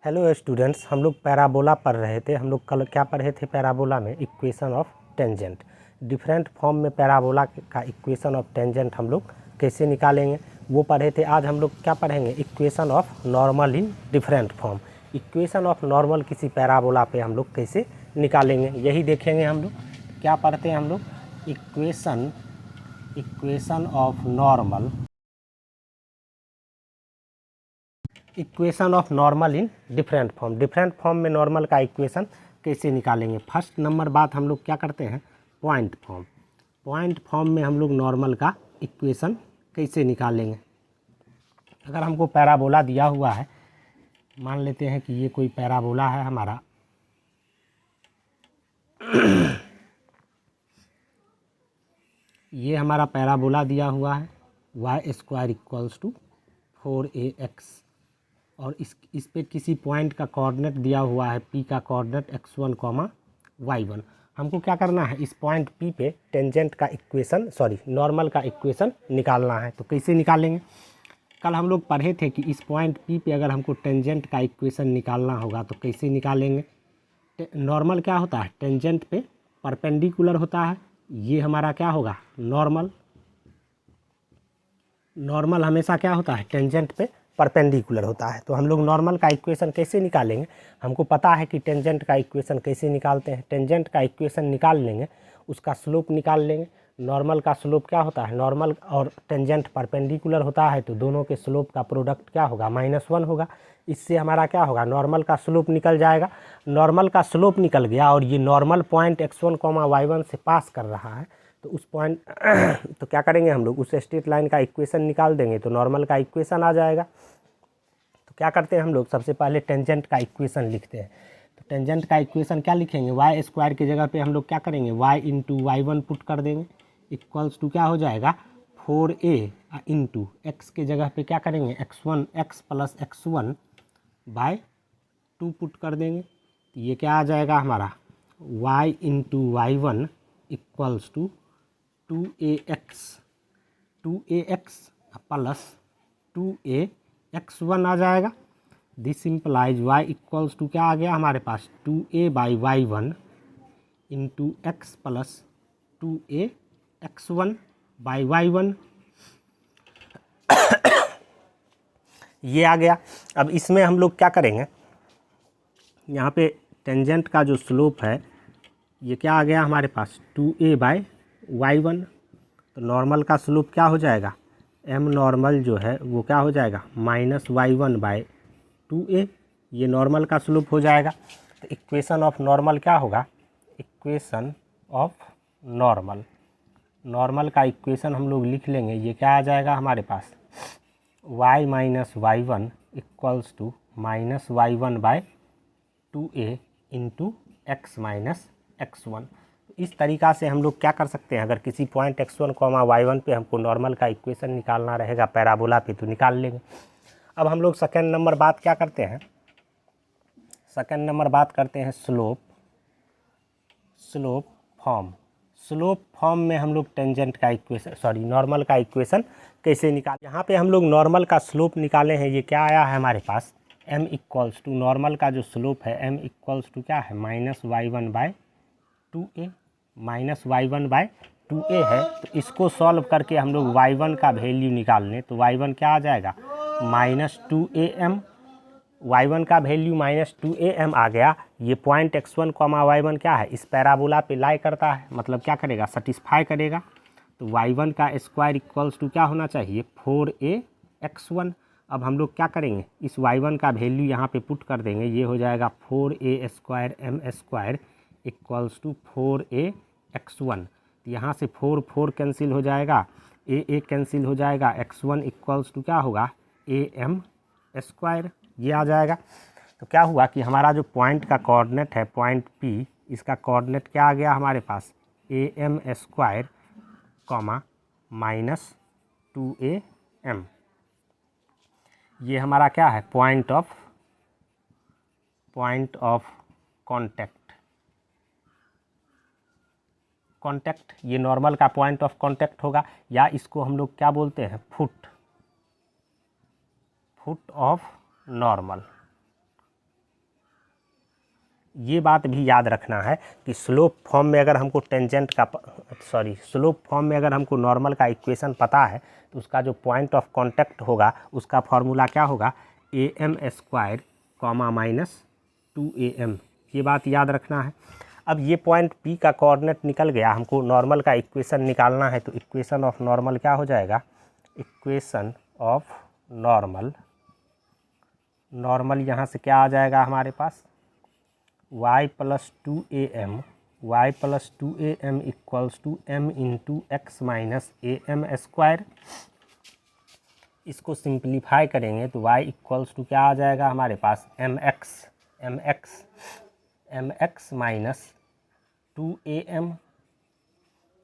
Hello students, हम लोग parabola पढ़ रहे थे। हम लोग कल क्या पढ़े थे? पैराबोला में equation of tangent, different form में पैराबोला का इक्वेशन ऑफ टेंजेंट हम लोग कैसे निकालेंगे वो पढ़े थे। आज हम लोग क्या पढ़ेंगे? Equation of normal in different form. Equation of normal किसी पैराबोला पे हम लोग कैसे निकालेंगे यही देखेंगे हम लोग। क्या पढ़ते हैं हम लोग? Equation of normal, equation of normal in different form. Different form में नॉर्मल का इक्वेशन कैसे निकालेंगे? फर्स्ट नंबर बात हम लोग क्या करते हैं? Point form. पॉइंट फॉर्म में हम लोग नॉर्मल का इक्वेशन कैसे निकालेंगे? अगर हमको पैराबोला दिया हुआ है, मान लेते हैं कि ये कोई पैराबोला है हमारा, ये हमारा पैराबोला दिया हुआ है y square equals to 4ax, और इस पे किसी पॉइंट का कोऑर्डिनेट दिया हुआ है, p का कोऑर्डिनेट x1, y1। हमको क्या करना है? इस पॉइंट p पे टेंजेंट का इक्वेशन, नॉर्मल का इक्वेशन निकालना है। तो कैसे निकालेंगे? कल हम लोग पढ़े थे कि इस पॉइंट p पे अगर हमको टेंजेंट का इक्वेशन निकालना होगा तो कैसे निकालेंगे? नॉर्मल क्या होता है? टेंजेंट पे परपेंडिकुलर होता है। ये हमारा क्या होगा? नॉर्मल। नॉर्मल हमेशा क्या होता है? टेंजेंट पे परपेंडिकुलर होता है। तो हम लोग नॉर्मल का इक्वेशन कैसे निकालेंगे? हमको पता है कि टेंजेंट का इक्वेशन कैसे निकालते हैं। टेंजेंट का इक्वेशन निकाल लेंगे, उसका स्लोप निकाल लेंगे। नॉर्मल का स्लोप क्या होता है? नॉर्मल और टेंजेंट परपेंडिकुलर होता है तो दोनों के स्लोप का प्रोडक्ट क्या होगा? -1 होगा। इससे हमारा क्या होगा? नॉर्मल का स्लोप निकल जाएगा। नॉर्मल का स्लोप निकल गया और ये नॉर्मल पॉइंट x1, y1 से पास कर रहा है, तो उस पॉइंट तो क्या करेंगे हम लोग? उस स्ट्रेट लाइन का इक्वेशन निकाल देंगे तो नॉर्मल का इक्वेशन आ जाएगा। तो क्या करते हैं हम लोग? सबसे पहले टेंजेंट का इक्वेशन लिखते हैं। तो टेंजेंट का इक्वेशन क्या लिखेंगे? वाई स्क्वायर की जगह पे हम लोग क्या करेंगे? वाई इंटू y1 पुट कर देंगे, इक्वल्स टू क्या हो जाएगा? 4a इंटू एक्स के जगह पे क्या करेंगे? x1, x plus x1 bye 2 put कर देंगे। तो ये क्या आ जाएगा हमारा? y into y1 equals to 2ax plus 2ax1 आ जाएगा। This simplifies y equals to क्या आ गया हमारे पास? 2a by y1 into X plus 2ax1 by y1, ये आ गया। अब इसमें हम लोग क्या करेंगे? यहाँ पे टेंजेंट का जो स्लोप है ये क्या आ गया हमारे पास? 2a by y1। तो नॉर्मल का स्लोप क्या हो जाएगा? m नॉर्मल जो है वो क्या हो जाएगा? -y1 by 2a। ये नॉर्मल का स्लोप हो जाएगा। तो इक्वेशन ऑफ नॉर्मल क्या होगा? इक्वेशन ऑफ नॉर्मल, नॉर्मल का इक्वेशन हम लोग लिख लेंगे। ये क्या आ जाएगा हमारे पास? y minus y1 equals to -y1 by 2a into X minus x1। इस तरीक़ा से हम लोग क्या कर सकते हैं? अगर किसी पॉइंट x1, y1 पे हमको नॉर्मल का इक्वेशन निकालना रहेगा पैराबोला पे तो निकाल लेंगे। अब हम लोग सेकेंड नंबर बात क्या करते हैं? सेकेंड नंबर बात करते हैं स्लोप फॉर्म। स्लोप फॉर्म में हम लोग टेंजेंट का इक्वेशन, नॉर्मल का इक्वेशन कैसे निकाल? यहाँ पे हम लोग नॉर्मल का स्लोप निकाले हैं। ये क्या आया है हमारे पास? m इक्वल्स टू, नॉर्मल का जो स्लोप है m इक्वल्स टू क्या है? -y1 by 2a। -y1 by 2a है। तो इसको सॉल्व करके हम लोग y1 का वैल्यू निकाल लें तो y1 क्या आ जाएगा? -2am। y1 का वैल्यू -2am आ गया। ये पॉइंट x1, y1 क्या है? इस पैराबोला पे लाई करता है, मतलब क्या करेगा? सेटिस्फाई करेगा। तो y1 का स्क्वायर इक्वल्स टू क्या होना चाहिए? 4ax1। अब हम लोग क्या करेंगे? इस y1 का वैल्यू यहाँ पे पुट कर देंगे। ये हो जाएगा 4a square m square equals to 4ax1। तो यहाँ से 4 कैंसिल हो जाएगा, a कैंसिल हो जाएगा, x1 इक्वल्स टू क्या होगा? am स्क्वायर, ये आ जाएगा। तो क्या हुआ कि हमारा जो पॉइंट का कोऑर्डिनेट है, पॉइंट P, इसका कोऑर्डिनेट क्या आ गया हमारे पास? am square comma -2am। ये हमारा क्या है? Point of contact. ये नॉर्मल का पॉइंट ऑफ कॉन्टैक्ट होगा, या इसको हम लोग क्या बोलते हैं? Foot of normal. ये बात भी याद रखना है कि स्लोप फॉर्म में अगर हमको टेंजेंट का स्लोप फॉर्म में अगर हमको नॉर्मल का इक्वेशन पता है तो उसका जो पॉइंट ऑफ कांटेक्ट होगा उसका फॉर्मूला क्या होगा, am² कॉमा -2am। ये बात याद रखना है। अब ये पॉइंट P का कोऑर्डिनेट निकल गया, हमको नॉर्मल का इक्वेशन निकालना है तो इक्वेशन ऑफ नॉर्मल क्या हो जाएगा, इक्वेशन ऑफ नॉर्मल यहाँ से क्या आ जाएगा हमारे पास, y + 2am equals to m into x minus am²। इसको सिंप्लीफाई करेंगे तो y इक्वल्स टू क्या आ जाएगा हमारे पास, mx minus 2am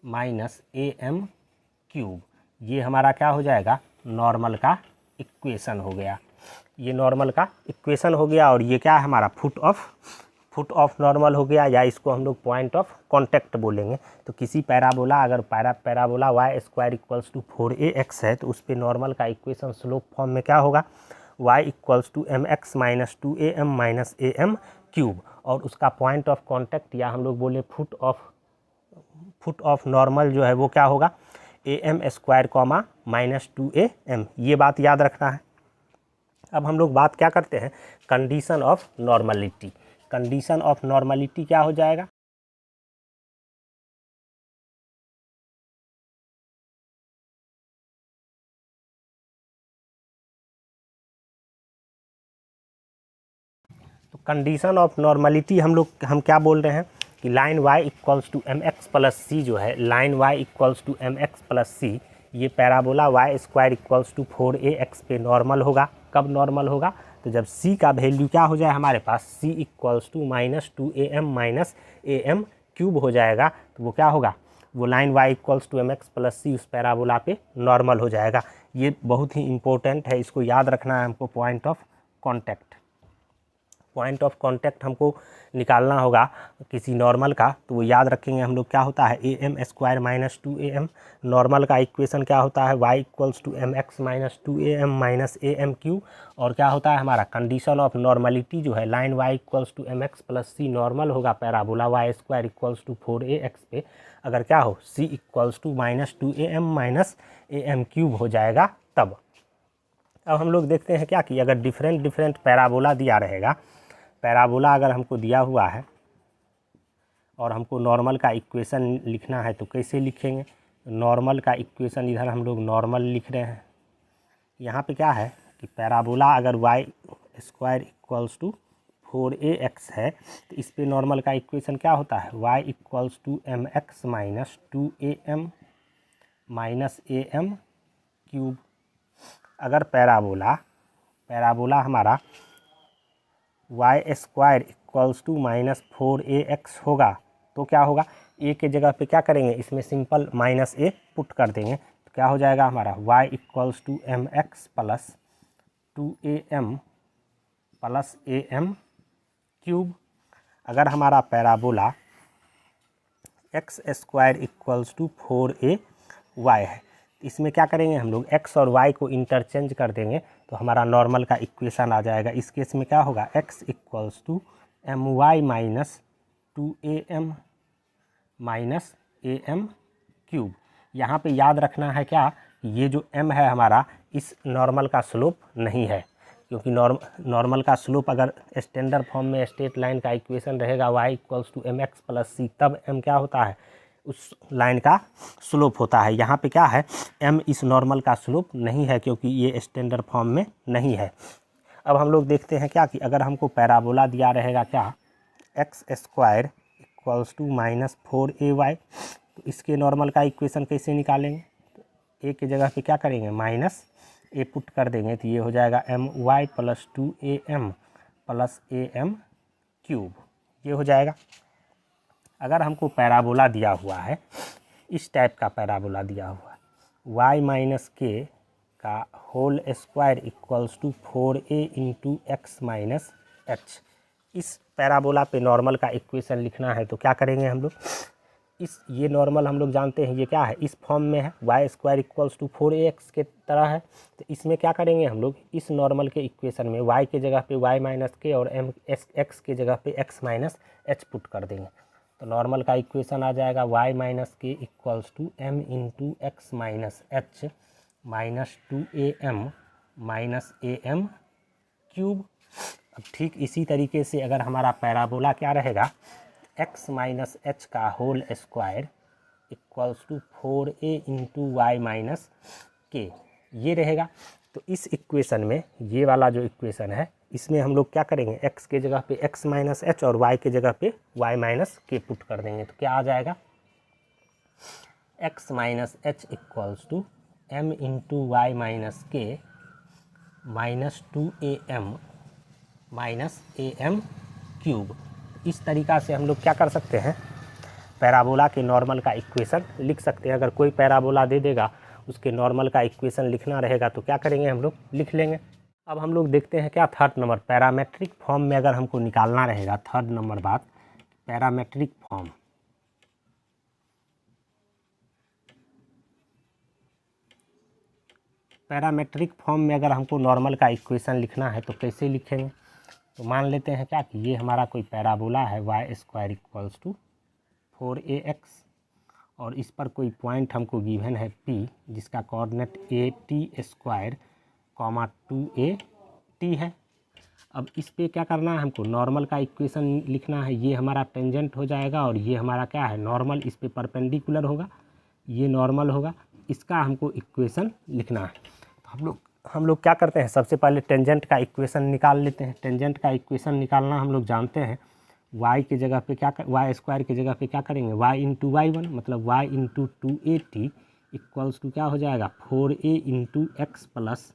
minus am³। ये हमारा क्या हो जाएगा, नॉर्मल का इक्वेशन हो गया। ये नॉर्मल का इक्वेशन हो गया और ये क्या है हमारा, फुट ऑफ नॉर्मल हो गया, या इसको हम लोग पॉइंट ऑफ कांटेक्ट बोलेंगे। तो किसी पैराबोला अगर parabola y² equals to 4ax है तो उस पर नॉर्मल का इक्वेशन स्लोप फॉर्म में क्या होगा, y equals to mx minus 2am minus am³। और उसका पॉइंट ऑफ कांटेक्ट या हम लोग बोले फुट ऑफ नॉर्मल जो है वो क्या होगा, am² कॉमा -2am। ये बात याद रखना है। अब हम लोग बात क्या करते हैं, condition of normality. Condition of normality क्या हो जाएगा, तो कंडीशन ऑफ नॉर्मलिटी हम क्या बोल रहे हैं कि line y equals to mx plus c जो है, line y equals to mx plus c, ये parabola y² equals to 4ax पे नॉर्मल होगा। कब नॉर्मल होगा, तो जब c का वैल्यू क्या हो जाए हमारे पास, c equals to -2am minus am³ हो जाएगा। तो वो क्या होगा, वो line y equals to mx plus c उस पैराबोला पे नॉर्मल हो जाएगा। ये बहुत ही इंपॉर्टेंट है, इसको याद रखना है हमको। पॉइंट ऑफ कांटेक्ट हमको निकालना होगा किसी नॉर्मल का, तो वो याद रखेंगे हम लोग, क्या होता है am² माइनस 2am। नॉर्मल का इक्वेशन क्या होता है, y equals to mx minus 2am minus am³। और क्या होता है हमारा कंडीशन ऑफ नॉर्मलिटी जो है, line y equals to mx plus c normal होगा parabola y² equals to 4ax पे, अगर क्या हो c equals to -2am minus am³ हो जाएगा तब। अब हम लोग देखते हैं क्या कि अगर डिफरेंट पैराबोला दिया रहेगा, पैराबोला अगर हमको दिया हुआ है और हमको नॉर्मल का इक्वेशन लिखना है तो कैसे लिखेंगे। नॉर्मल का इक्वेशन इधर हम लोग नॉर्मल लिख रहे हैं। यहाँ पे क्या है कि पैराबोला अगर y² इक्वल्स टू 4ax है तो इस पे नॉर्मल का इक्वेशन क्या होता है, y equals to mx minus 2am minus am³। अगर पैराबोला हमारा y² इक्वल्स टू -4ax होगा तो क्या होगा, a के जगह पे क्या करेंगे, इसमें सिंपल -a पुट कर देंगे तो क्या हो जाएगा हमारा y equals to mx plus 2am plus am³। अगर हमारा parabola x² equals to 4ay है, इसमें क्या करेंगे हम लोग, x और y को इंटरचेंज कर देंगे तो हमारा नॉर्मल का इक्वेशन आ जाएगा। इस केस में क्या होगा, x equals to my minus 2am minus am³। यहाँ पे याद रखना है क्या, ये जो m है हमारा इस नॉर्मल का स्लोप नहीं है, क्योंकि नॉर्मल का स्लोप अगर स्टैंडर्ड फॉर्म में स्ट्रेट लाइन का इक्वेशन रहेगा y equals to mx plus c, तब m क्या होता है, उस लाइन का स्लोप होता है। यहाँ पे क्या है, m इस नॉर्मल का स्लोप नहीं है क्योंकि ये स्टैंडर्ड फॉर्म में नहीं है। अब हम लोग देखते हैं क्या कि अगर हमको पैराबोला दिया रहेगा क्या, x² इक्वल्स टू -4ay, तो इसके नॉर्मल का इक्वेशन कैसे निकालेंगे, तो a की जगह पे क्या करेंगे, -a पुट कर देंगे तो ये हो जाएगा my plus 2am plus am³, ये हो जाएगा। अगर हमको पैराबोला दिया हुआ है, इस टाइप का पैराबोला दिया हुआ है, y माइनस k का whole square equals to 4a into x minus h, इस पैराबोला पे नॉर्मल का इक्वेशन लिखना है तो क्या करेंगे हम लोग, ये नॉर्मल हम लोग जानते हैं ये क्या है, इस फॉर्म में है, Y square equals to 4ax के तरह है। तो इसमें क्या करेंगे हम लोग, इस नॉर्मल के इक्वेशन में y के जगह पे y माइनस के और x के जगह पे x माइनस एच पुट कर देंगे। तो नॉर्मल का इक्वेशन आ जाएगा y minus K equals to m into X minus H minus 2am minus am cube. अब ठीक इसी तरीके से अगर हमारा पैराबोला क्या रहेगा, x माइनस एच का whole square equals to 4a into Y minus K, ये रहेगा। तो इस इक्वेशन में, ये वाला जो इक्वेशन है, इसमें हम लोग क्या करेंगे, x के जगह पे x माइनस एच और y के जगह पे y माइनस के पुट कर देंगे। तो क्या आ जाएगा, x minus h equals to m into Y minus k minus 2am minus am cube. इस तरीक़ा से हम लोग क्या कर सकते हैं, पैराबोला के नॉर्मल का इक्वेशन लिख सकते हैं। अगर कोई पैराबोला दे देगा, उसके नॉर्मल का इक्वेशन लिखना रहेगा तो क्या करेंगे हम लोग, लिख लेंगे। अब हम लोग देखते हैं क्या, थर्ड नंबर पैरामेट्रिक फॉर्म में अगर हमको निकालना रहेगा, थर्ड नंबर बात पैरामेट्रिक फॉर्म। पैरामेट्रिक फॉर्म में अगर हमको नॉर्मल का इक्वेशन लिखना है तो कैसे लिखेंगे। तो मान लेते हैं क्या कि ये हमारा कोई पैराबोला है, Y square equals to 4ax, और इस पर कोई पॉइंट हमको गिवन है P, जिसका coordinate at square comma 2at है। अब इस पे क्या करना है हमको, नॉर्मल का इक्वेशन लिखना है। ये हमारा टेंजेंट हो जाएगा और ये हमारा क्या है, नॉर्मल, इस पे परपेंडिकुलर होगा, ये नॉर्मल होगा, इसका हमको इक्वेशन लिखना है। तो हम लोग क्या करते हैं, सबसे पहले टेंजेंट का इक्वेशन निकाल लेते हैं। टेंजेंट का इक्वेशन निकालना हम लोग जानते हैं, y की जगह पे क्या वाई स्क्वायर की जगह पे क्या करेंगे, y इंटू y1 मतलब y into 2at equals to क्या हो जाएगा, 4a into X plus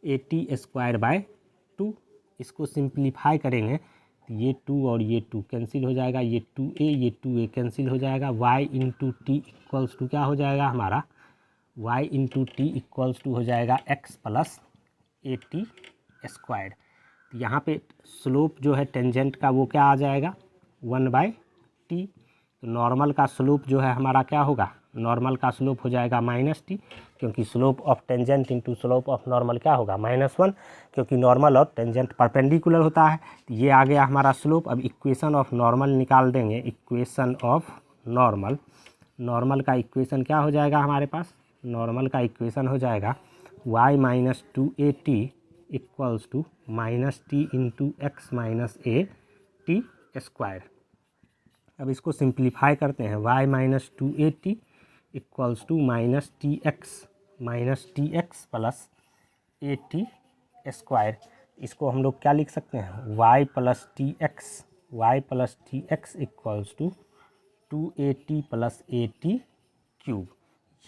at square by 2। इसको सिंप्लीफाई करेंगे तो ये 2 और ये 2 कैंसिल हो जाएगा, ये 2a कैंसिल हो जाएगा। y into T equals to क्या हो जाएगा हमारा, y into T equals to हो जाएगा x प्लस at स्क्वायर। यहाँ पे स्लोप जो है टेंजेंट का वो क्या आ जाएगा, 1/t। तो नॉर्मल का स्लोप जो है हमारा क्या होगा, नॉर्मल का स्लोप हो जाएगा -t, क्योंकि slope of tangent into slope of normal क्या होगा, -1, क्योंकि नॉर्मल और टेंजेंट परपेंडिकुलर होता है। तो ये आ गया हमारा स्लोप। अब इक्वेशन ऑफ नॉर्मल निकाल देंगे, इक्वेशन ऑफ नॉर्मल, नॉर्मल का इक्वेशन क्या हो जाएगा हमारे पास, नॉर्मल का इक्वेशन हो जाएगा y minus 2at equals to -t into X minus a t square. अब इसको सिंप्लीफाई करते हैं, y minus 2at equals to -tx plus at square. इसको हम लोग क्या लिख सकते हैं, y plus T X equals to 2at plus at cube.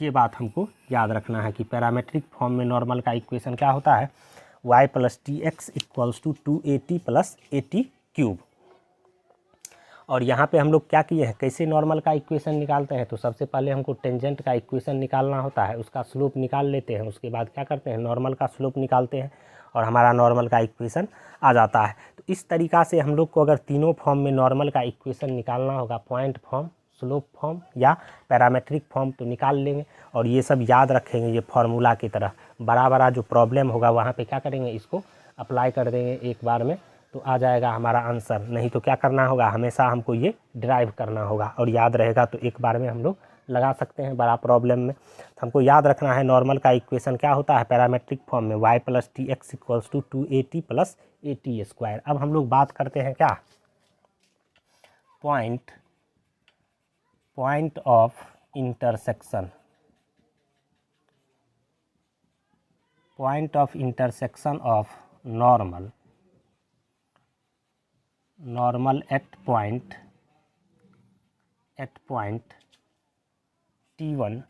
ये बात हमको याद रखना है कि पैरामेट्रिक फॉर्म में नॉर्मल का इक्वेशन क्या होता है, y plus T X equals to 2at plus at cube. और यहाँ पे हम लोग क्या किए हैं, कैसे नॉर्मल का इक्वेशन निकालते हैं। तो सबसे पहले हमको टेंजेंट का इक्वेशन निकालना होता है, उसका स्लोप निकाल लेते हैं, उसके बाद क्या करते हैं, नॉर्मल का स्लोप निकालते हैं और हमारा नॉर्मल का इक्वेशन आ जाता है। तो इस तरीक़ा से हम लोग को अगर तीनों फॉर्म में नॉर्मल का इक्वेशन निकालना होगा, पॉइंट फॉर्म, स्लोप फॉर्म या पैरामेट्रिक फॉर्म, तो निकाल लेंगे। और ये सब याद रखेंगे, ये फार्मूला की तरह बड़ा बड़ा जो प्रॉब्लम होगा वहाँ पे क्या करेंगे, इसको अप्लाई कर देंगे एक बार में, तो आ जाएगा हमारा आंसर। नहीं तो क्या करना होगा, हमेशा हमको ये ड्राइव करना होगा, और याद रहेगा तो एक बार में हम लोग लगा सकते हैं बड़ा प्रॉब्लम में। तो हमको याद रखना है नॉर्मल का इक्वेशन क्या होता है पैरामेट्रिक फॉर्म में, y plus T X equals to 2at plus at square. अब हम लोग बात करते हैं क्या, point of intersection, point of intersection of normal at point T1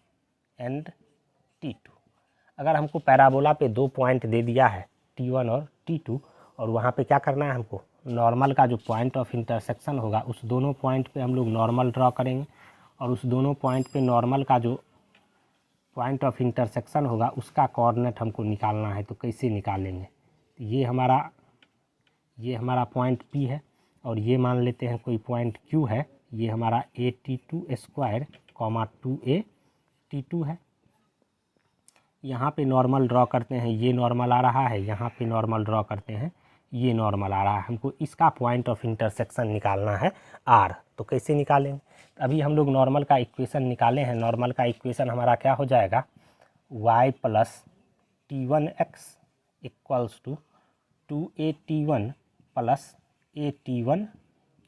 and T2। अगर हमको पैराबोला पे दो पॉइंट दे दिया है T1 और T2, और वहाँ पे क्या करना है हमको, नॉर्मल का जो पॉइंट ऑफ इंटरसेक्शन होगा उस दोनों पॉइंट पे हम लोग नॉर्मल ड्रॉ करेंगे, और उस दोनों पॉइंट पे नॉर्मल का जो पॉइंट ऑफ इंटरसेक्शन होगा उसका कोऑर्डिनेट हमको निकालना है। तो कैसे निकालेंगे, ये हमारा पॉइंट P है, और ये मान लेते हैं कोई पॉइंट Q है, ये हमारा a t2 square comma 2a t2 है। यहाँ पे नॉर्मल ड्रॉ करते हैं, ये नॉर्मल आ रहा है, यहाँ पे नॉर्मल ड्रॉ करते हैं, ये नॉर्मल आ रहा है। हमको इसका पॉइंट ऑफ इंटरसेक्शन निकालना है r। तो कैसे निकालेंगे? अभी हम लोग नॉर्मल का इक्वेशन निकाले हैं। नॉर्मल का इक्वेशन हमारा क्या हो जाएगा, y plus t1x equals to 2at1 plus at1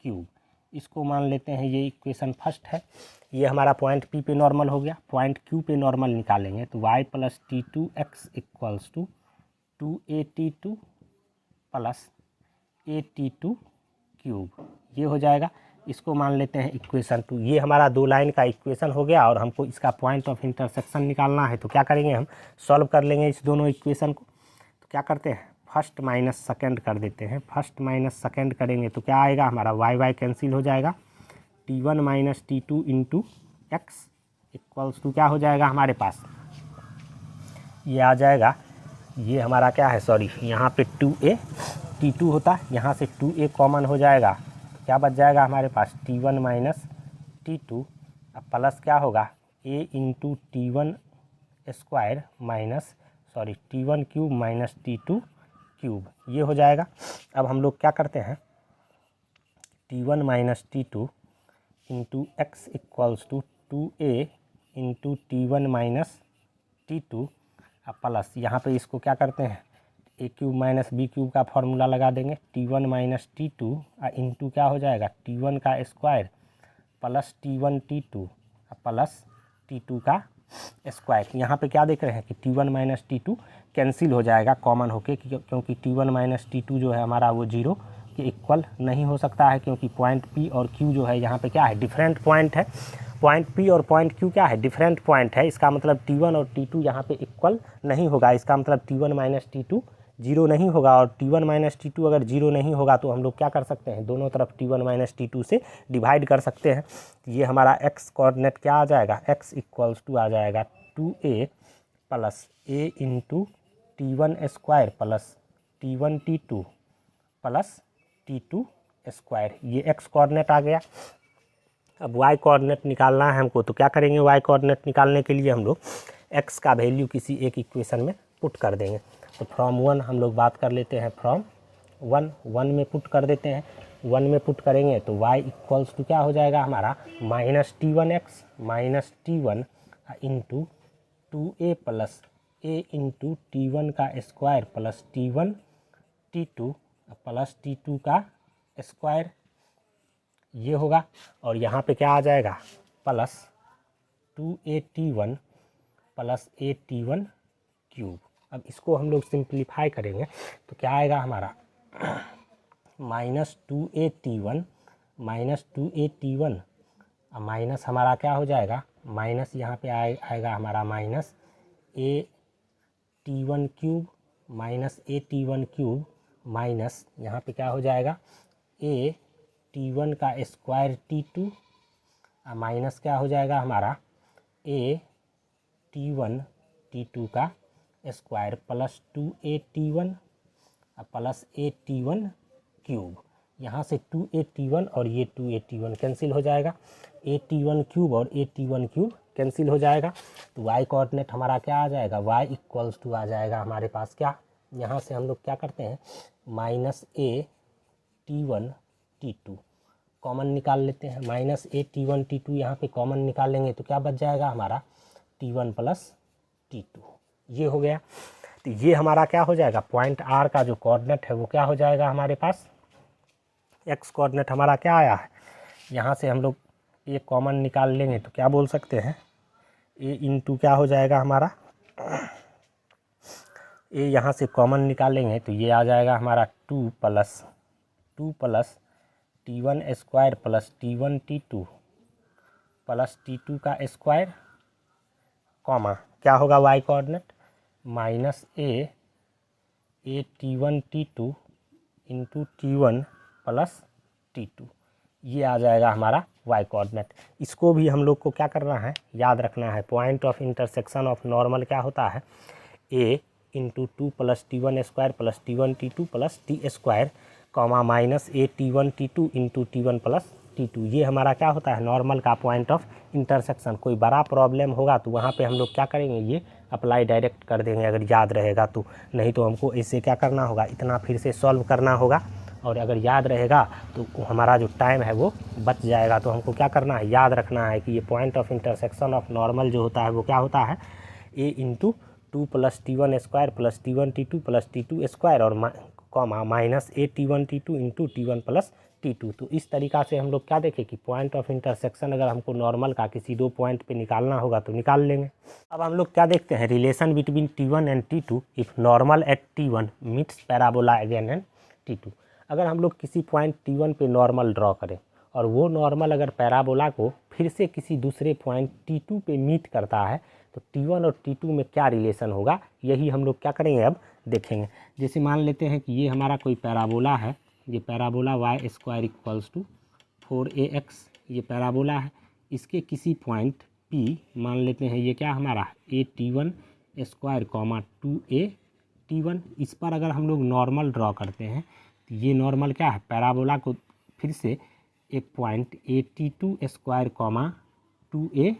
cube. इसको मान लेते हैं ये इक्वेशन फर्स्ट है। ये हमारा पॉइंट P पे नॉर्मल हो गया। पॉइंट Q पे नॉर्मल निकालेंगे तो y plus t2x equals to 2at2 plus at2 cube, ये हो जाएगा। इसको मान लेते हैं इक्वेशन 2। ये हमारा 2 लाइन का इक्वेशन हो गया और हमको इसका पॉइंट ऑफ इंटरसेक्शन निकालना है। तो क्या करेंगे, हम सॉल्व कर लेंगे इस दोनों इक्वेशन को। तो क्या करते हैं, फर्स्ट माइनस सेकंड कर देते हैं। फर्स्ट माइनस सेकंड करेंगे तो क्या आएगा, हमारा y कैंसिल हो जाएगा। t1 minus t2 into X equals to क्या हो जाएगा हमारे पास, ये आ जाएगा, ये हमारा क्या है, सॉरी यहाँ पे 2a t2 होता, यहाँ से 2a कॉमन हो जाएगा। क्या बच जाएगा हमारे पास, t1 माइनस t2 अब प्लस क्या होगा a into t1 square minus sorry t1 cube minus t2 cube, ये हो जाएगा। अब हम लोग क्या करते हैं, t1 minus t2 into X equals to 2a into t1 minus t2 अब प्लस यहाँ पे इसको क्या करते हैं, A cube minus B cube का फॉर्मूला लगा देंगे। t1 माइनस t2 इंटू क्या हो जाएगा, t1 का square plus t1 t2 plus t2 का स्क्वायर। यहाँ पे क्या देख रहे हैं कि t1 माइनस t2 कैंसिल हो जाएगा कॉमन होके, क्योंकि t1 माइनस t2 जो है हमारा वो 0 के इक्वल नहीं हो सकता है, क्योंकि पॉइंट P और Q जो है यहाँ पे क्या है, डिफरेंट पॉइंट है। पॉइंट P और पॉइंट Q क्या है, डिफरेंट पॉइंट है। इसका मतलब t1 और t2 यहाँ पे इक्वल नहीं होगा। इसका मतलब t1 माइनस t2 जीरो नहीं होगा, और t1 माइनस t2 अगर जीरो नहीं होगा तो हम लोग क्या कर सकते हैं, दोनों तरफ t1 माइनस t2 से डिवाइड कर सकते हैं। ये हमारा x कोऑर्डिनेट क्या आ जाएगा, x इक्वल्स टू आ जाएगा 2a plus a into t1 square plus t1 t2 plus t2 square. ये x कोऑर्डिनेट आ गया। अब y कोऑर्डिनेट निकालना है हमको, तो क्या करेंगे, y कोऑर्डिनेट निकालने के लिए हम लोग x का वैल्यू किसी एक इक्वेशन में पुट कर देंगे। तो फ्रॉम 1 हम लोग बात कर लेते हैं, फ्रॉम 1 में पुट कर देते हैं। 1 में पुट करेंगे तो y इक्वल्स टू क्या हो जाएगा हमारा, minus t1x minus t1 into 2a plus a into t1 का square plus t1 t2 plus t2 का स्क्वायर, ये होगा। और यहाँ पे क्या आ जाएगा, plus 2at1 plus at1 cube. अब इसको हम लोग सिंप्लीफाई करेंगे तो क्या आएगा हमारा, minus 2at1 minus 2at1 minus हमारा क्या हो जाएगा, माइनस यहाँ पे आएगा हमारा minus at1 cube minus at1 cube minus यहाँ पे क्या हो जाएगा, at1 का स्क्वायर t2 माइनस क्या हो जाएगा हमारा at1 t2 का square plus 2at1 plus at1 cube. यहाँ से 2at1 और ये 2at1 कैंसिल हो जाएगा, at1 क्यूब और at1 क्यूब कैंसिल हो जाएगा। तो y कोऑर्डिनेट हमारा क्या आ जाएगा, y इक्वल्स टू आ जाएगा हमारे पास क्या, यहाँ से हम लोग क्या करते हैं, माइनस at1 t2 कॉमन निकाल लेते हैं। माइनस at1 t2 यहाँ पे कॉमन निकालेंगे तो क्या बच जाएगा हमारा, t1 प्लस t2, ये हो गया। तो ये हमारा क्या हो जाएगा, पॉइंट R का जो कोऑर्डिनेट है वो क्या हो जाएगा हमारे पास, x कोऑर्डिनेट हमारा क्या आया है, यहाँ से हम लोग ये कॉमन निकाल लेंगे तो क्या बोल सकते हैं, a इंटू क्या हो जाएगा हमारा, a यहाँ से कॉमन निकालेंगे तो ये आ जाएगा हमारा 2 plus t1 square plus t1 t2 plus t2 का स्क्वायर कॉमा क्या होगा y coordinate, minus a t1 t2 into t1 plus t2, ये आ जाएगा हमारा y कोऑर्डिनेट। इसको भी हम लोग को क्या करना है, याद रखना है। Point of intersection of normal क्या होता है, a into 2 plus t1 square plus t1 t2 plus t square comma minus a t1 t2 into t1 plus T2। ये हमारा क्या होता है, नॉर्मल का पॉइंट ऑफ इंटरसेक्शन। कोई बड़ा प्रॉब्लम होगा तो वहाँ पे हम लोग क्या करेंगे, ये अप्लाई डायरेक्ट कर देंगे अगर याद रहेगा तो। नहीं तो हमको इससे क्या करना होगा, इतना फिर से सॉल्व करना होगा। और अगर याद रहेगा तो हमारा जो टाइम है वो बच जाएगा। तो हमको क्या करना है, याद रखना है कि ये point of intersection of normal जो होता है वो क्या होता है, a into 2 + T1 square plus T1 T2 plus T2 square और comma minus a T1 T2 into T1 plus T2। तो इस तरीक़ा से हम लोग क्या देखें कि पॉइंट ऑफ इंटरसेक्शन अगर हमको नॉर्मल का किसी दो पॉइंट पे निकालना होगा तो निकाल लेंगे। अब हम लोग क्या देखते हैं, relation between T1 and T2 if normal at T1 meets parabola again and T2। अगर हम लोग किसी पॉइंट T1 पे नॉर्मल ड्रॉ करें और वो नॉर्मल अगर पैराबोला को फिर से किसी दूसरे पॉइंट T2 पे मीट करता है तो T1 और T2 में क्या रिलेशन होगा, यही हम लोग क्या करेंगे अब देखेंगे। जैसे मान लेते हैं कि ये हमारा कोई पैराबोला है, ये parabola y square equals to 4ax, ये पैराबोला है। इसके किसी पॉइंट P मान लेते हैं ये क्या हमारा a T1 square comma 2a T1। इस पर अगर हम लोग नॉर्मल ड्रॉ करते हैं तो ये नॉर्मल क्या है, पैराबोला को फिर से एक point a T2 square comma 2a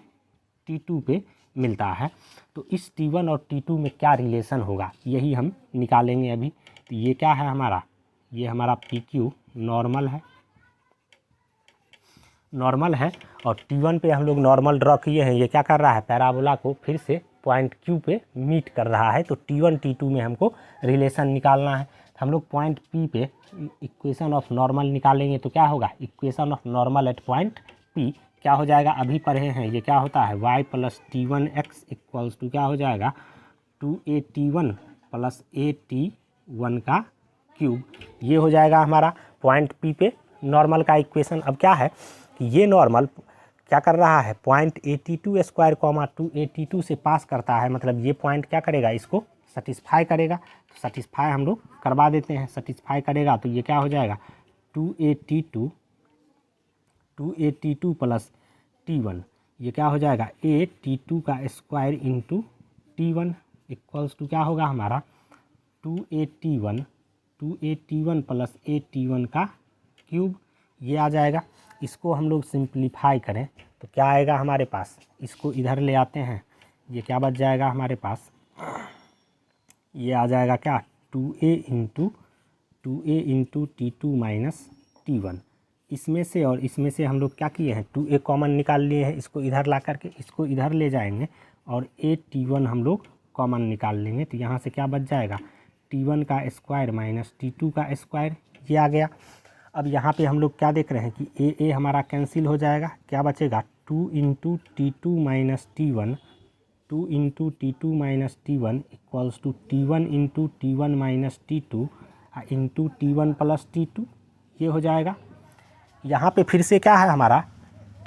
T2 पे मिलता है। तो इस T1 और T2 में क्या रिलेशन होगा, यही हम निकालेंगे अभी। तो ये क्या है हमारा, ये हमारा PQ नॉर्मल है, नॉर्मल है। और T1 पे हम लोग नॉर्मल ड्रॉ किए हैं, ये क्या कर रहा है, पैराबोला को फिर से पॉइंट Q पे मीट कर रहा है। तो T1 T2 में हमको रिलेशन निकालना है। हम लोग पॉइंट P पे इक्वेशन ऑफ नॉर्मल निकालेंगे तो क्या होगा, equation of normal at point P क्या हो जाएगा, अभी पढ़े हैं ये क्या होता है, y + T1x इक्वल्स टू क्या हो जाएगा 2a T1 + a T1 का क्यूब। ये हो जाएगा हमारा पॉइंट P पे नॉर्मल का इक्वेशन। अब क्या है कि ये नॉर्मल क्या कर रहा है, point a T2 square comma 2a T2 से पास करता है, मतलब ये पॉइंट क्या करेगा, इसको सेटिस्फाई करेगा। तो सेटिस्फाई हम लोग करवा देते हैं, सेटिस्फाई करेगा तो ये क्या हो जाएगा 2a T2 + T1, ये क्या हो जाएगा a T2 का square into T1 equals to क्या होगा हमारा 2a T1 + a T1 का क्यूब। ये आ जाएगा। इसको हम लोग सिंप्लीफाई करें तो क्या आएगा हमारे पास, इसको इधर ले आते हैं, ये क्या बच जाएगा हमारे पास, ये आ जाएगा क्या 2a into T2 minus T1। इसमें से और इसमें से हम लोग क्या किए हैं, 2a कॉमन निकाल लिए हैं, इसको इधर ला करके इसको इधर ले जाएंगे और a T1 हम लोग कॉमन निकाल लेंगे। तो यहाँ से क्या बच जाएगा T1 का स्क्वायर माइनस T2 का स्क्वायर, ये आ गया। अब यहाँ पे हम लोग क्या देख रहे हैं कि a हमारा कैंसिल हो जाएगा, क्या बचेगा 2 into T2 minus T1, 2 into T2 minus T1 equals to T1 into T1 minus T2 into T1 plus T2, ये हो जाएगा। यहाँ पे फिर से क्या है हमारा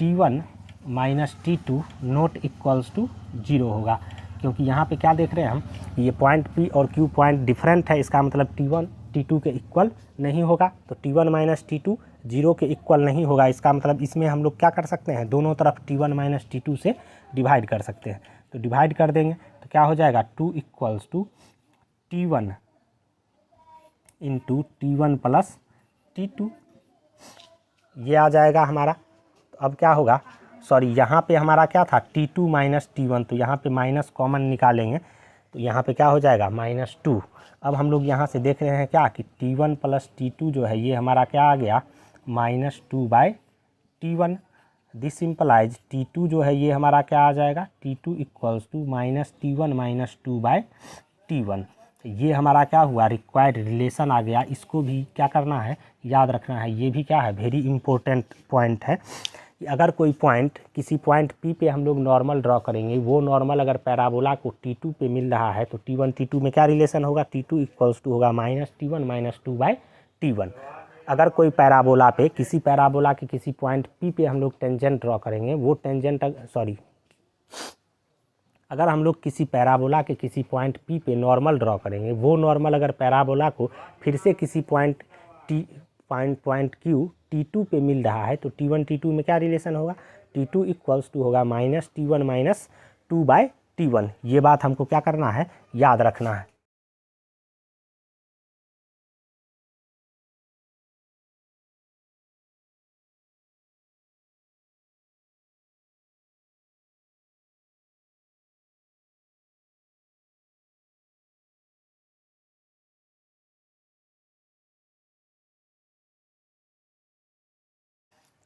T1 minus T2 not equals to 0 होगा, क्योंकि यहाँ पे क्या देख रहे हैं हम, ये पॉइंट P और Q पॉइंट डिफरेंट है, इसका मतलब T1 T2 के इक्वल नहीं होगा। तो T1 माइनस T2 0 के इक्वल नहीं होगा, इसका मतलब इसमें हम लोग क्या कर सकते हैं, दोनों तरफ T1 माइनस T2 से डिवाइड कर सकते हैं। तो डिवाइड कर देंगे तो क्या हो जाएगा 2 equals to T1 into T1 plus T2, ये आ जाएगा हमारा। तो अब क्या होगा, सॉरी यहाँ पे हमारा क्या था T2 माइनस T1, तो यहाँ पे माइनस कॉमन निकालेंगे तो यहाँ पे क्या हो जाएगा -2। अब हम लोग यहाँ से देख रहे हैं क्या कि T1 प्लस T2 जो है ये हमारा क्या आ गया -2/T1। दिस सिंपलाइज T2 जो है ये हमारा क्या आ जाएगा T2 equals to -T1 - 2/T1। ये हमारा क्या हुआ, रिक्वायर्ड रिलेशन आ गया। इसको भी क्या करना है, याद रखना है। ये भी क्या है, वेरी इंपॉर्टेंट पॉइंट है कि अगर कोई पॉइंट किसी पॉइंट P पे हम लोग नॉर्मल ड्रॉ करेंगे, वो नॉर्मल अगर पैराबोला को T2 पे मिल रहा है तो T1 T2 में क्या रिलेशन होगा, T2 इक्वल्स टू होगा -T1 - 2/T1। अगर कोई पैराबोला पे किसी पैराबोला के किसी पॉइंट P पे हम लोग टेंजेंट ड्रॉ करेंगे, वो टेंजेंट अगर हम लोग किसी पैराबोला के किसी पॉइंट P पे नॉर्मल ड्रॉ करेंगे, वो नॉर्मल अगर पैराबोला को फिर से किसी पॉइंट Q T2 पे मिल रहा है तो T1 T2 में क्या रिलेशन होगा, T2 इक्वल्स टू होगा -T1 - 2/T1। ये बात हमको क्या करना है, याद रखना है।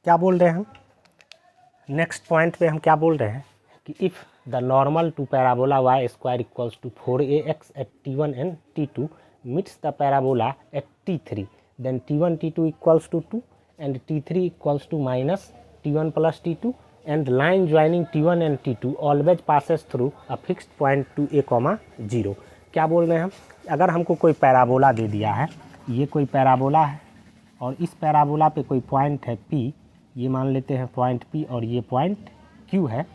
क्या बोल रहे हैं हम, नेक्स्ट पॉइंट पे हम क्या बोल रहे हैं कि if the normal to parabola Y square equals to 4ax at T1 and T2 meets the parabola at T3 then T1 T2 equals to 2 and T3 equals to minus T1 plus T2 and line joining T1 and T2 always passes through a fixed point to a,0। क्या बोल रहे हैं हम, अगर हमको कोई parabola दे दिया है, ये कोई पैराबोला है और इस पैराबोला पे कोई पॉइंट है P, ये मान लेते हैं पॉइंट P और ये पॉइंट Q है,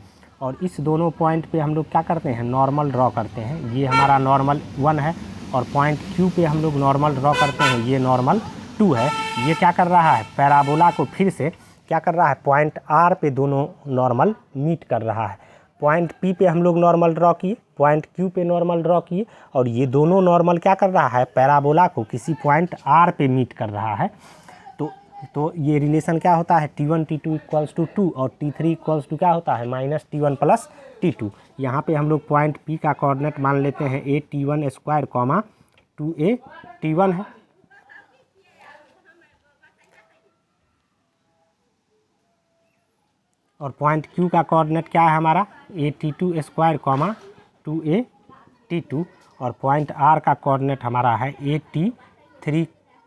और इस दोनों पॉइंट पे हम लोग क्या करते हैं, नॉर्मल ड्रॉ करते हैं। ये हमारा नॉर्मल 1 है और पॉइंट Q पे हम लोग नॉर्मल ड्रॉ करते हैं, ये नॉर्मल 2 है। ये क्या कर रहा है, पैराबोला को फिर से क्या कर रहा है, पॉइंट R पे दोनों नॉर्मल मीट कर रहा है। पॉइंट P पे हम लोग नॉर्मल ड्रॉ किए, पॉइंट Q पे नॉर्मल ड्रॉ किए, और ये दोनों नॉर्मल क्या कर रहा है, पैराबोला को किसी पॉइंट R पे मीट कर रहा है। तो ये रिलेशन क्या होता है, T1 T2 इक्वल्स टू 2 और T3 इक्वल्स टू क्या होता है, माइनस T1 प्लस T2। यहाँ पे हम लोग पॉइंट P का कोऑर्डिनेट मान लेते हैं a T1 square comma 2a T1 है, और पॉइंट Q का कोऑर्डिनेट क्या है हमारा, a T2 square comma 2a T2, और पॉइंट R का कोऑर्डिनेट हमारा है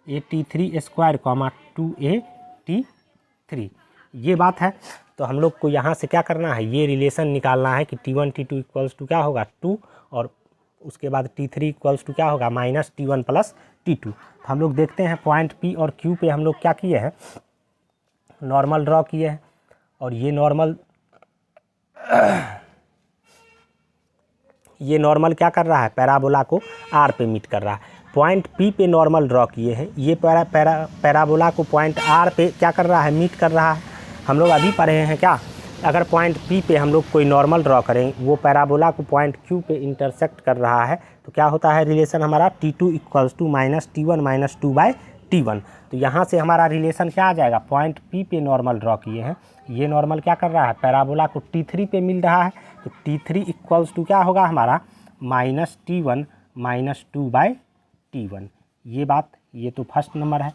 a T3 square comma 2a T3। ये बात है। तो हम लोग को यहाँ से क्या करना है, ये रिलेशन निकालना है कि T1 T2 इक्वल्स टू क्या होगा 2, और उसके बाद T3 इक्वल्स टू क्या होगा माइनस T1 प्लस T2। तो हम लोग देखते हैं पॉइंट P और Q पे हम लोग क्या किए हैं, नॉर्मल ड्रॉ किए हैं, और ये नॉर्मल क्या कर रहा है, पैराबोला को R पे मीट कर रहा है। पॉइंट P पे नॉर्मल ड्रॉ किए हैं, ये पैराबोला को पॉइंट R पे क्या कर रहा है, मीट कर रहा है। हम लोग अभी पढ़े हैं क्या, अगर पॉइंट P पे हम लोग कोई नॉर्मल ड्रॉ करें, वो पैराबोला को पॉइंट Q पे इंटरसेक्ट कर रहा है, तो क्या होता है रिलेशन हमारा, T2 equals to minus T1 minus 2/T1। तो यहाँ से हमारा रिलेशन क्या आ जाएगा, पॉइंट P पे नॉर्मल ड्रॉ किए हैं, ये नॉर्मल क्या कर रहा है, पैराबोला को T3 पे मिल रहा है, तो T3 इक्वल्स टू क्या होगा हमारा, माइनस T1 माइनस 2/T1। ये बात, ये तो फर्स्ट नंबर है।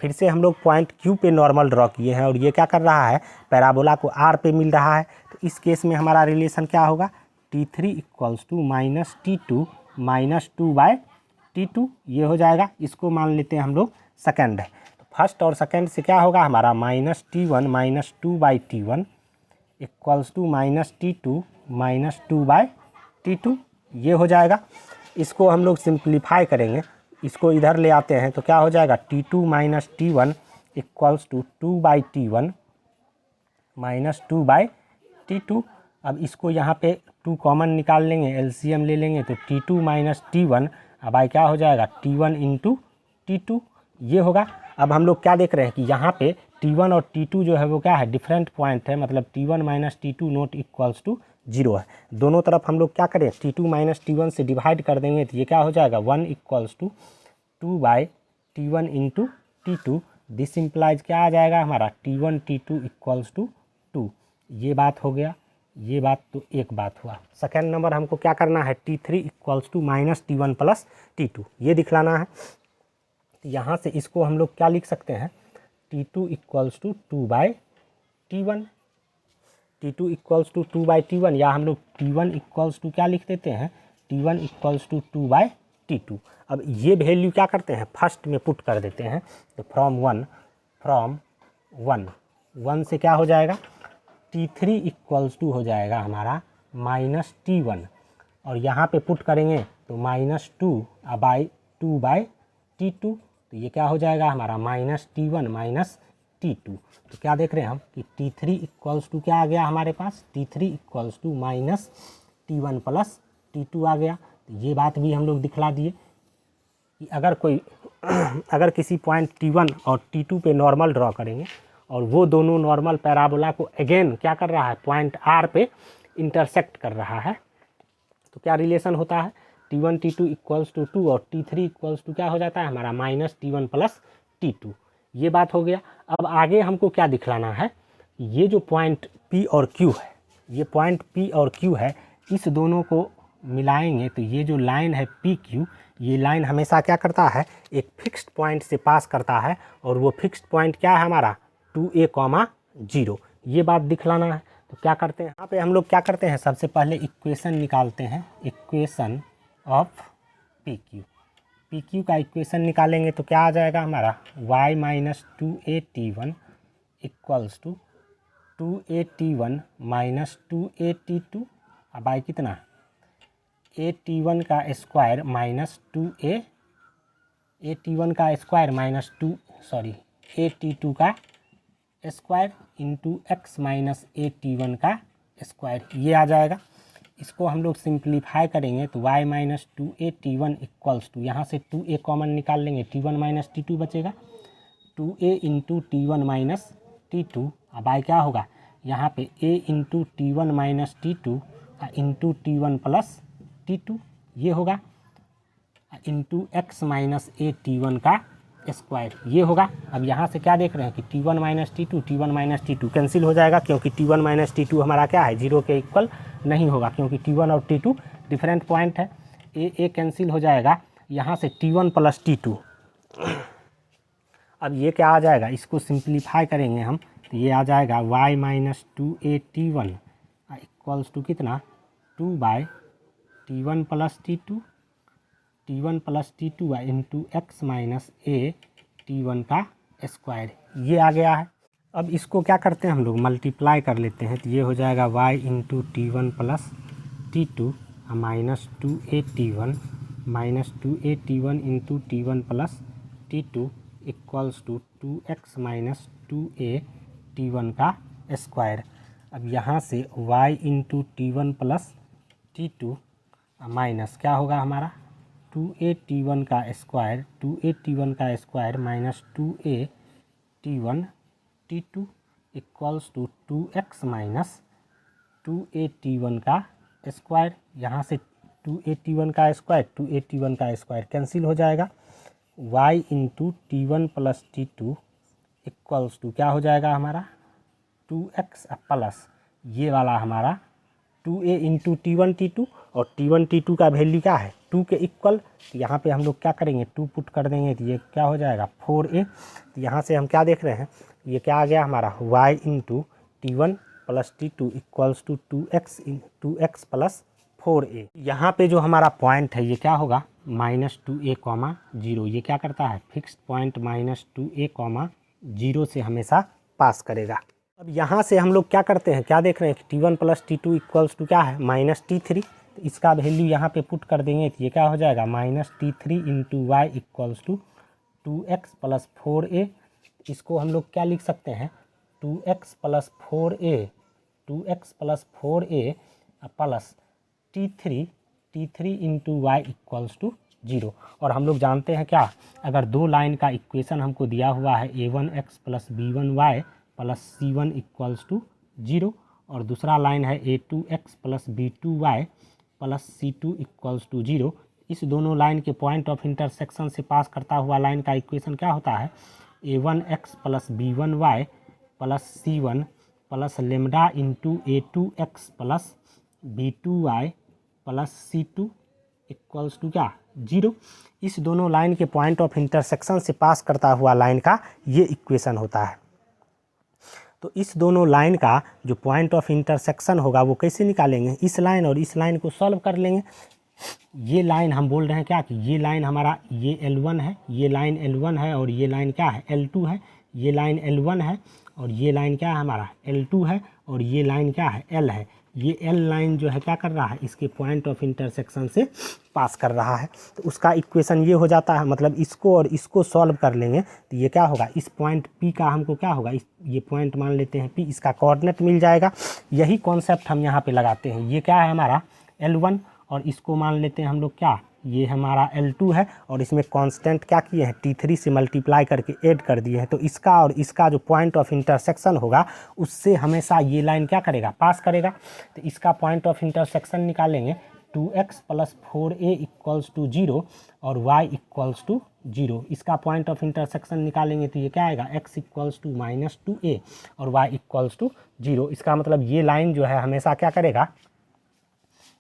फिर से हम लोग पॉइंट Q पे नॉर्मल ड्रॉ किए हैं, और ये क्या कर रहा है, पैराबोला को R पे मिल रहा है, तो इस केस में हमारा रिलेशन क्या होगा, T3 equals to minus T2 minus 2/T2, ये हो जाएगा। इसको मान लेते हैं हम लोग सेकेंड है, तो फर्स्ट और सेकेंड से क्या होगा हमारा, minus T1 minus 2/T1 equals to minus T2 minus 2/T2, ये हो जाएगा। इसको हम लोग सिंप्लीफाई करेंगे, इसको इधर ले आते हैं, तो क्या हो जाएगा, T2 minus T1 equals to 2/T1 minus 2/T2। अब इसको यहाँ पे 2 कॉमन निकाल लेंगे, एलसीएम ले लेंगे, तो T2 माइनस T1 अब आई क्या हो जाएगा, T1 इंटू T2, ये होगा। अब हम लोग क्या देख रहे हैं कि यहाँ पे T1 और T2 जो है वो क्या है, डिफरेंट पॉइंट है, मतलब T1 minus T2 not equals to 0 है। दोनों तरफ हम लोग क्या करें, T2 माइनस T1 से डिवाइड कर देंगे, तो ये क्या हो जाएगा, 1 equals to 2/T1 into T2। This implies क्या आ जाएगा हमारा, T1 T2 इक्वल्स टू 2। ये बात हो गया, ये बात तो एक बात हुआ। सेकेंड नंबर हमको क्या करना है, T3 equals to minus T1 plus T2, ये दिखलाना है। तो यहाँ से इसको हम लोग क्या लिख सकते हैं, T2 equals to 2/T1, T2 equals to 2/T1, या हम लोग T1 इक्वल्स टू क्या लिख देते हैं, T1 इक्वल्स टू 2/T2। अब ये वैल्यू क्या करते हैं, फर्स्ट में पुट कर देते हैं, तो फ्रॉम वन से क्या हो जाएगा, T3 इक्वल्स टू हो जाएगा हमारा माइनस T1, और यहाँ पे पुट करेंगे तो माइनस 2/2/T2, तो ये क्या हो जाएगा हमारा, माइनस T1 माइनस T2। तो क्या देख रहे हैं हम कि T3 इक्वल्स टू क्या आ गया हमारे पास, T3 equals to minus T1 plus T2 आ गया। तो ये बात भी हम लोग दिखला दिए कि अगर किसी पॉइंट T1 और T2 पे नॉर्मल ड्रॉ करेंगे, और वो दोनों नॉर्मल पैराबोला को अगेन क्या कर रहा है, पॉइंट R पे इंटरसेक्ट कर रहा है, तो क्या रिलेशन होता है, T1 T2 इक्वल्स टू 2 और T3 इक्वल्स टू क्या हो जाता है हमारा, माइनस T1 प्लस T2। ये बात हो गया। अब आगे हमको क्या दिखलाना है, ये जो पॉइंट P और Q है, ये पॉइंट P और Q है, इस दोनों को मिलाएंगे तो ये जो लाइन है PQ, ये लाइन हमेशा क्या करता है, एक फिक्स्ड पॉइंट से पास करता है, और वो फिक्स्ड पॉइंट क्या है हमारा, 2a, 0। ये बात दिखलाना है। तो क्या करते हैं यहाँ पे हम लोग क्या करते हैं, सबसे पहले इक्वेशन निकालते हैं, equation of P Q. P Q का इक्वेशन निकालेंगे तो क्या आ जाएगा हमारा, y minus 2a_t1 equals to 2a_t1 minus 2a_t2 by कितना, a_t1 का स्क्वायर माइनस 2a_t1 का स्क्वायर माइनस a_t2 का square into x minus a_t1 का स्क्वायर, ये आ जाएगा। इसको हम लोग सिंप्लीफाई करेंगे तो y minus 2a_t1 equals to, यहाँ से 2a कॉमन निकाल लेंगे, t1 माइनस t2 बचेगा, 2a into t1 minus t2 अब बाई क्या होगा, यहाँ पे a into t1 minus t2 into t1 plus t2 ये होगा, इंटू x माइनस a_t1 का स्क्वायर ये होगा। अब यहाँ से क्या देख रहे हैं कि t1 minus t2 minus t2 cancel हो जाएगा, क्योंकि t1 माइनस t2 हमारा क्या है, 0 के इक्वल नहीं होगा, क्योंकि t1 और t2 डिफरेंट पॉइंट है। a कैंसिल हो जाएगा, यहाँ से t1 प्लस t2। अब ये क्या आ जाएगा, इसको सिंप्लीफाई करेंगे हम तो ये आ जाएगा y minus 2a_t1 equals to कितना, 2 by t1 plus t2 plus t2 into X minus a_t1 का स्क्वायर ये आ गया है। अब इसको क्या करते हैं हम लोग, मल्टीप्लाई कर लेते हैं तो ये हो जाएगा y into t1 plus t2 minus 2a_t1 into t1 plus t2 equals to 2x minus 2a_t1 का स्क्वायर। अब यहाँ से y into t1 plus t2 minus क्या होगा हमारा, 2a_t1 का square minus 2a_t1 t2 equals to 2x minus 2a_t1 का square. यहाँ से 2a_t1 का स्क्वायर कैंसिल हो जाएगा, y into t1 plus t2 equals to क्या हो जाएगा हमारा, 2x प्लस ये वाला हमारा 2a इंटू t1 t2 और t1 t2 का वैल्यू क्या है, 2 के इक्वल। तो यहाँ पे हम लोग क्या करेंगे, 2 पुट कर देंगे तो ये क्या हो जाएगा 4a। तो यहाँ से हम क्या देख रहे हैं, ये क्या आ गया हमारा y into t1 plus t2 equals to 2x plus 4a। यहाँ पे जो हमारा पॉइंट है ये क्या होगा, माइनस 2a,0, ये क्या करता है, फिक्स्ड पॉइंट माइनस 2a,0 से हमेशा पास करेगा। अब यहाँ से हम लोग क्या करते हैं, क्या देख रहे हैं कि t1 plus t2 equals to क्या है, माइनस t3। तो इसका वैल्यू यहाँ पे पुट कर देंगे तो ये क्या हो जाएगा, minus t3 into Y equals to 2x plus 4a। इसको हम लोग क्या लिख सकते हैं, 2x plus 4a plus t3 into Y equals to 0। और हम लोग जानते हैं क्या, अगर दो लाइन का इक्वेशन हमको दिया हुआ है a1x plus b1y plus c1 equals to 0 और दूसरा लाइन है a2x plus b2y plus c2 equals to 0, इस दोनों लाइन के पॉइंट ऑफ इंटरसेक्शन से पास करता हुआ लाइन का इक्वेशन क्या होता है, a1x plus b1y plus c1 plus lambda into a2x plus b2y plus c2 equals to क्या 0। इस दोनों लाइन के पॉइंट ऑफ इंटरसेक्शन से पास करता हुआ लाइन का ये इक्वेशन होता है। तो इस दोनों लाइन का जो पॉइंट ऑफ इंटरसेक्शन होगा वो कैसे निकालेंगे, इस लाइन और इस लाइन को सॉल्व कर लेंगे। ये लाइन हम बोल रहे हैं क्या कि ये लाइन हमारा ये L1 है, ये लाइन L1 है और ये लाइन क्या है L2 है, ये लाइन L1 है और ये लाइन क्या है हमारा L2 है और ये लाइन क्या है L है। ये L लाइन जो है क्या कर रहा है, इसके पॉइंट ऑफ इंटरसेक्शन से पास कर रहा है। तो उसका इक्वेशन ये हो जाता है, मतलब इसको और इसको सॉल्व कर लेंगे तो ये क्या होगा, इस पॉइंट P का हमको क्या होगा, ये पॉइंट मान लेते हैं P, इसका कोऑर्डिनेट मिल जाएगा। यही कॉन्सेप्ट हम यहाँ पे लगाते हैं। ये क्या है हमारा L1 और इसको मान लेते हैं हम लोग क्या, ये हमारा L2 है और इसमें कांस्टेंट क्या किए हैं, T3 से मल्टीप्लाई करके ऐड कर दिए हैं। तो इसका और इसका जो पॉइंट ऑफ इंटरसेक्शन होगा उससे हमेशा ये लाइन क्या करेगा, पास करेगा। तो इसका पॉइंट ऑफ इंटरसेक्शन निकालेंगे, 2x plus 4a equals to 0 और y इक्वल्स टू 0। इसका पॉइंट ऑफ इंटरसेक्शन निकालेंगे तो ये क्या आएगा, x equals to minus 2a और y इक्वल्स टू 0। इसका मतलब ये लाइन जो है हमेशा क्या करेगा,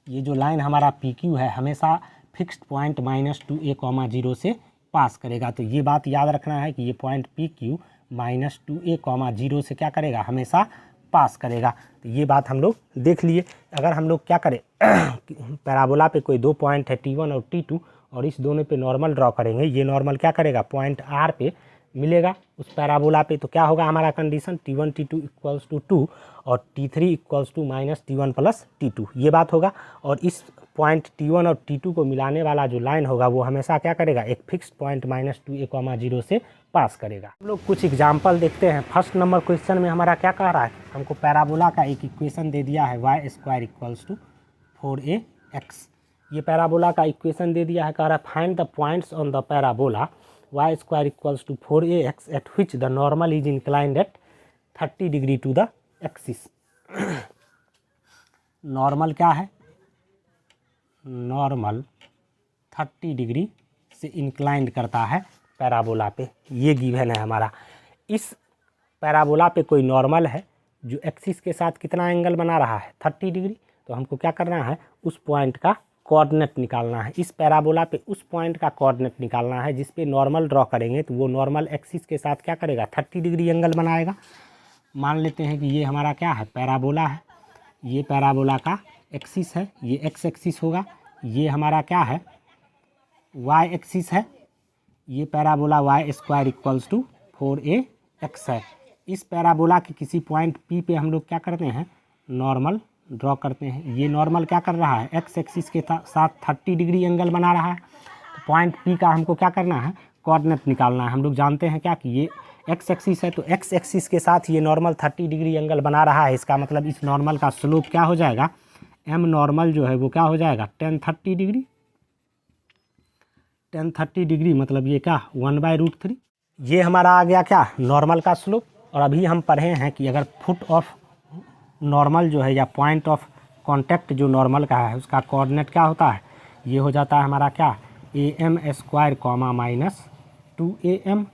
ये जो लाइन हमारा PQ है हमेशा फिक्स्ड पॉइंट माइनस 2a, 0 से पास करेगा। तो ये बात याद रखना है कि ये पॉइंट PQ -2a, 0 से क्या करेगा, हमेशा पास करेगा। तो ये बात हम लोग देख लिए। अगर हम लोग क्या करें पैराबोला पे कोई दो पॉइंट है T1 और T2 और इस दोनों पे नॉर्मल ड्रॉ करेंगे, ये नॉर्मल क्या करेगा, पॉइंट R पे मिलेगा उस पैराबोला पे। तो क्या होगा हमारा condition, T1 T2 equals to 2 और T3 equals to -T1 plus T2, ये बात होगा। और इस पॉइंट T1 और T2 को मिलाने वाला जो लाइन होगा वो हमेशा क्या करेगा, एक फिक्स्ड पॉइंट -2a, 0 से पास करेगा। हम लोग कुछ एग्जाम्पल देखते हैं। फर्स्ट नंबर क्वेश्चन में हमारा क्या कह रहा है, हमको पैराबोला का एक इक्वेशन दे दिया है y² इक्वल्स टू 4ax। ये पैराबोला का इक्वेशन दे दिया है, कह रहा है find the points on the parabola y² equals to 4ax at which the normal is inclined at 30 degree to the axis. Normal क्या है, नॉर्मल 30 डिग्री से इंक्लाइंड करता है पैराबोला पे, ये गिवन है हमारा। इस पैराबोला पे कोई नॉर्मल है जो एक्सिस के साथ कितना एंगल बना रहा है, 30 डिग्री। तो हमको क्या करना है, उस पॉइंट का कोऑर्डिनेट निकालना है। इस पैराबोला पे उस पॉइंट का कोऑर्डिनेट निकालना है जिस पे नॉर्मल ड्रॉ करेंगे तो वो नॉर्मल एक्सिस के साथ क्या करेगा, 30 डिग्री एंगल बनाएगा। मान लेते हैं कि ये हमारा क्या है, पैराबोला है, ये पैराबोला का एक्सिस है, ये एक्स एक्सिस होगा, ये हमारा क्या है, वाई एक्सिस है, ये parabola y² equals to 4ax है। इस पैराबोला के किसी पॉइंट P पे हम लोग क्या करते हैं, नॉर्मल ड्रॉ करते हैं। ये नॉर्मल क्या कर रहा है, x एक्सिस के साथ 30 डिग्री एंगल बना रहा है। तो पॉइंट P का हमको क्या करना है, कोऑर्डिनेट निकालना है। हम लोग जानते हैं क्या कि ये x एक्सिस है, तो x एक्सिस के साथ ये नॉर्मल 30 डिग्री एंगल बना रहा है। इसका मतलब इस नॉर्मल का स्लोप क्या हो जाएगा, m नॉर्मल जो है वो क्या हो जाएगा, tan 30 डिग्री। tan 30 डिग्री मतलब ये क्या, 1/√3। ये हमारा आ गया क्या, नॉर्मल का स्लोप। और अभी हम पढ़े हैं कि अगर फुट ऑफ नॉर्मल जो है या पॉइंट ऑफ कांटेक्ट जो नॉर्मल का है उसका कोऑर्डिनेट क्या होता है, ये हो जाता है हमारा क्या, am², -2am।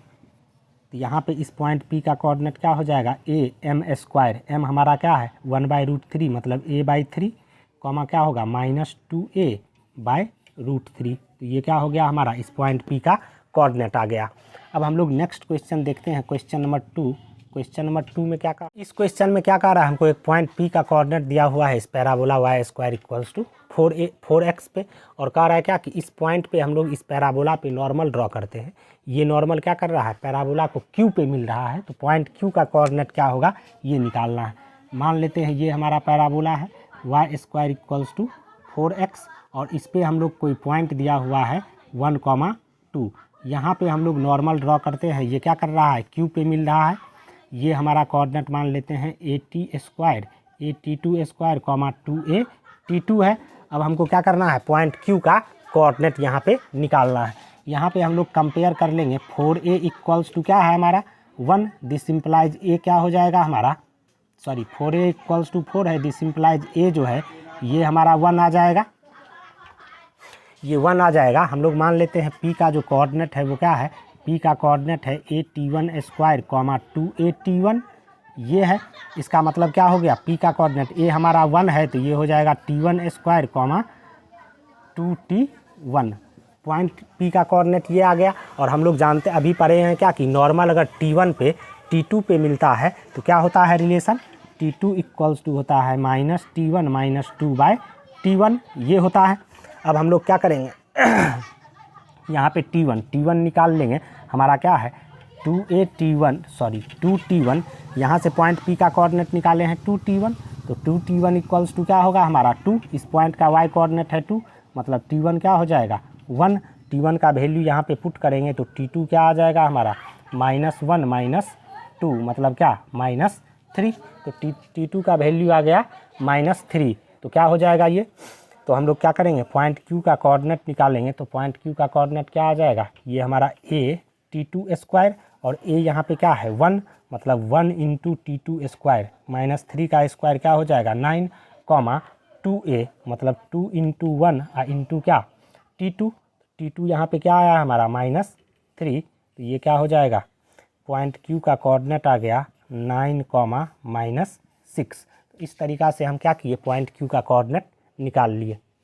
तो यहाँ पे इस पॉइंट P का कोऑर्डिनेट क्या हो जाएगा, am², m हमारा क्या है 1/√3 मतलब a/3, कॉमा क्या होगा -2a/√3। तो ये क्या हो गया हमारा, इस पॉइंट P का कोऑर्डिनेट आ गया। अब हम लोग नेक्स्ट क्वेश्चन देखते हैं, क्वेश्चन नंबर 2। क्वेश्चन नंबर 2 में क्या कहा, इस क्वेश्चन में क्या कह रहा है, हमको एक पॉइंट P का कोऑर्डिनेट दिया हुआ है इस parabola y² equals to 4x पे, और कह रहा है क्या कि इस पॉइंट पे हम लोग इस पैराबोला पे नॉर्मल ड्रॉ करते हैं। ये नॉर्मल क्या कर रहा है, पैराबोला को Q पे मिल रहा है, तो पॉइंट Q का कोऑर्डिनेट क्या होगा ये निकालना है। मान लेते हैं ये हमारा पैराबोला है y² इक्वल्स टू 4x और इस पर हम लोग कोई पॉइंट दिया हुआ है 1,2। यहाँ पे हम लोग नॉर्मल ड्रॉ करते हैं, ये क्या कर रहा है, Q पे मिल रहा है। ये हमारा कोऑर्डिनेट मान लेते हैं AT², AT2², 2AT2 है। अब हमको क्या करना है, पॉइंट Q का कोऑर्डिनेट यहाँ पे निकालना है। यहाँ पे हम लोग कंपेयर कर लेंगे, 4a इक्वल्स टू क्या है हमारा 1, दिस इम्प्लाइज a क्या हो जाएगा हमारा, सॉरी 4a इक्वल्स टू 4 है, दिस इम्प्लाइज a जो है ये हमारा 1 आ जाएगा, ये 1 आ जाएगा। हम लोग मान लेते हैं P का जो कोऑर्डिनेट है वो क्या है, P का कोऑर्डिनेट है AT1², 2AT1 ये है। इसका मतलब क्या हो गया, P का कोऑर्डिनेट A हमारा 1 है तो ये हो जाएगा T1², 2T1। पॉइंट P का कोऑर्डिनेट ये आ गया। और हम लोग जानते अभी पढ़े हैं क्या कि नॉर्मल अगर T1 पे T2 पे मिलता है तो क्या होता है रिलेशन, T2 इक्वल्स टू होता है -T1 -2/T1 ये होता है। अब हम लोग क्या करेंगे यहाँ पे T1 निकाल लेंगे, हमारा क्या है 2T1 यहाँ से पॉइंट P का कोऑर्डिनेट निकाले हैं 2T1, तो 2T1 इक्वल्स टू क्या होगा हमारा 2, इस पॉइंट का y कोऑर्डिनेट है 2 मतलब T1 क्या हो जाएगा 1। T1 का वैल्यू यहाँ पे पुट करेंगे तो T2 क्या आ जाएगा हमारा -1 -2 मतलब क्या -3। तो T2 का वैल्यू आ गया -3, तो क्या हो जाएगा ये, तो हम लोग क्या करेंगे पॉइंट Q का कोऑर्डिनेट निकालेंगे। तो पॉइंट Q का कोऑर्डिनेट क्या आ जाएगा, ये हमारा AT2² और A यहाँ पे क्या है 1 मतलब 1 × T2² -3 का स्क्वायर क्या हो जाएगा 9, 2A मतलब 2 × 1 इंटू क्या T2 यहाँ पे क्या आया हमारा -3, तो ये क्या हो जाएगा पॉइंट Q का कोऑर्डिनेट आ गया 9, -6। इस तरीक़ा से हम क्या किए पॉइंट Q का कोऑर्डिनेट निकाल लिए।